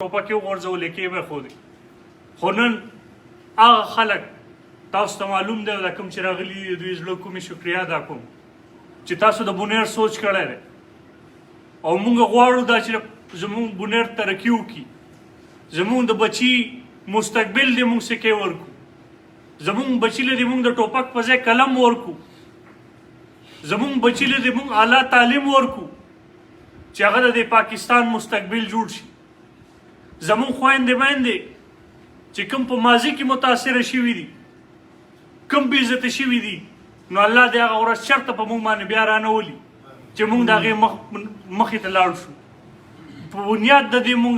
ټوپکې وغورځولې کېږي خو دی خو نن هغه خلک تاسو ته معلوم دی دا کوم چې راغلي دي دوی زړه کومې شکریا ادا کوم چې تاسو د بونیر سوچ کړی دی او موږ غواړو دا چې زموږ بونیر ترقي وکړي زموږ د بچي مستقبل دی موږ سکې ورکو زموږ بچي له دې موږ د ټوپک په ځای قلم ورکو زموږ بچي له دې موږ اعلی تعلیم ورکو چې هغه د پاکستان مستقبل جوړ شي زموږ خویندې میندې چې کوم په ماضي کې متاثره شوي دي کوم بې عزته شوي دي نو الله دې هغه ورځ چېرته په موږ باندې بیا رانولي چې موږ د هغې مخې ته لاړ شو په بنیاد د دې موږ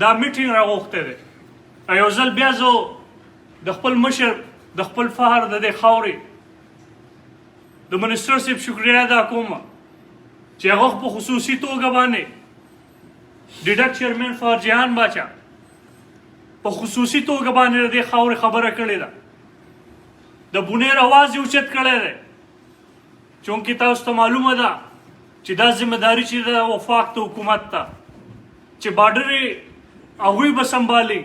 دا میټینګ راغوښتی دی یو ځل بیا زه د خپل مشر د خپل فخر د دې خاورې د منسټر صاحب شکریه ادا کوم چې هغه په خصوصي توګه باندې ډیډک چیرمن فارجیان باچا په خصوصي توګه باندې د دې خاورې خبره کړې ده د بونیر اواز یې اوچت کړی دی چونکې تاسو ته معلومه ده چې دا ذمهداري چې ده وفاق د حکومت ته چې باډر یې هغوی به سنبالي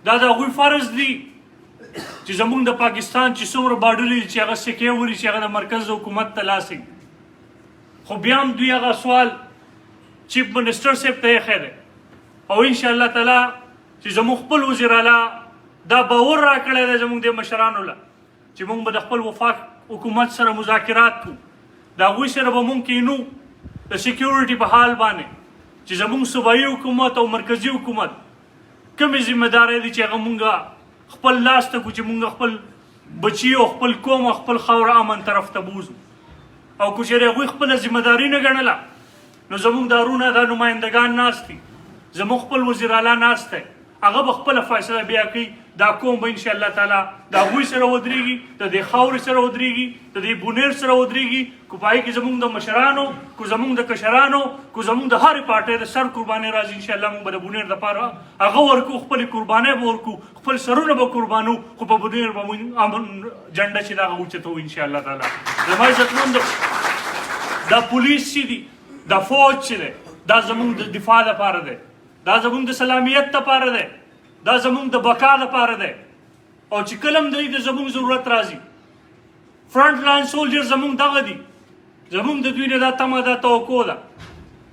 دا د هغوی فرض دی چې زموږ د پاکستان چې څومره باډر دي چې هغه سکې وري چې هغه د مرکز د حکومت ته لاسي خو بیا هم دوی هغه سوال چیف منسټر صاحب ته ایښی دی او انشاءالله تعالی چې زموږ خپل وزیر اعلی دا باور راکړی دی زموږ د مشرانو له چې موږ به د خپل وفاق حکومت سره مذاکرات کوو د هغوی سره به موږ کینو د سیکیورټي په حال باندې چې زموږ صوبایي حکومت او مرکزي حکومت کومې ذمهدارۍ دي چې هغه موږ خپل لاس ته کړو چې موږ خپل بچي او خپل قوم او خپل خاوره امن طرف ته بوځو او که چېرې هغوی خپله ذمهداري نه ګڼله نو زموږ دارونه دا نمایندګان ناست دي زموږ خپل وزیر اعلی ناست دی هغه به خپله فیصله بیا کوي دا قوم به انشاءالله تعالی د هغوی سره ودرېږي د دې خاورې سره ودرېږي د دې بونیر سره ودرېږي که په هغې کې زموږ د مشرانو که زموږ د کشرانو که زموږ د هرې پارټۍ د سر قربانۍ راځي انشاءالله موږ به د بونیر دپاره هغه ورکو خپلې قربانۍ به ورکو خپل سرونه به قربانو خو په بونیر به موږ امن جنډه چې د هغه اوچتوو انشاءالله تعالی زما عزتمندو دا پولیس چې دي دا فوج چې دی دا زموږ د دفاع دپاره دی دا زموږ د سلامیت دپاره دی دا زموږ د بقا دپاره دی او چې کله هم دوی د زموږ ضرورت راځي فرنټ لاین سولجر زموږ دغه دي زموږ د دوی نه دا تمه دا توقع ده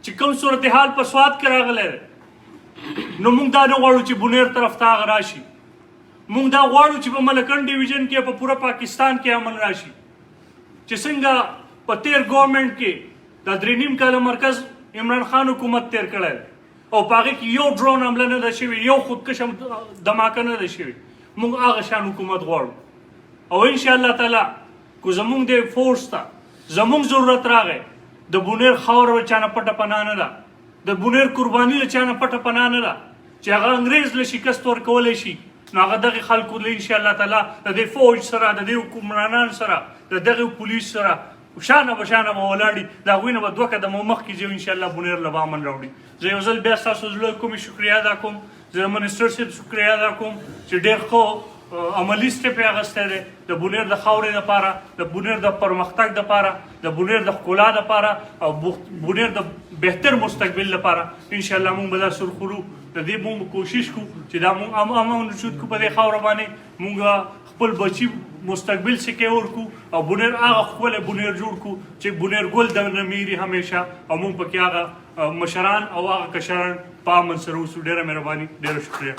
چې کوم صورتحال په سوات کې راغلی دی نو موږ دا نه غواړو چې بونیر طرف ته هغه راشي موږ دا غواړو چې په ملکن ډیویژن کې په پوره پاکستان کې امن راشي چې څنګه په تیر ګورنمنټ کې د 3.5 کاله مرکز عمران خان حکومت تیر کړی دی او په هغې کې یو ډرون حمله نه ده شوې یو خودکش دماکه نه ده شوې موږ هغه شان حکومت غواړو او انشاءالله تعالی که زموږ د فورس ته زموږ ضرورت راغی د بونیر خاوره له چا نه پټه پناه نه ده د بونیر قرباني له چا نه پټه پناه نه ده چې هغه انګریز له شکست ورکولی شي نو هغه دغې خلکو له انشاءالله تعالی د دې فوج سره د دې حکمرانان سره د دغې پولیس سره شانه به ولاړي د هغوی نه به 2 قدمه مخکې ځو انشاءالله بونیر له به امن راوړي زه یو ځل بیا ستاسو زړه کومې شکریه ادا کوم زه د منسټر صاحب شکریه ادا کوم چې ډېر ښه عملي سټپ یې اخیستی دی د بونیر د خاورې دپاره د بونیر د پرمختګ دپاره د بونیر د ښکلا دپاره او بونیر د بهتر مستقبل لپاره انشاءالله موږ به دا سرخورو د دې موږ کوشش کوو چې دا موږ امن وجود کړو په دې خاوره باندې موږ خپل بچي مستقبل سکې ورکو او بونیر هغه ښکلی بونیر جوړ کړو چې بونیر ګل د نمیري همیشه او موږ پکې هغه مشران او هغه کشران په امن سره اوسو ډېره مهرباني ډېره شکریه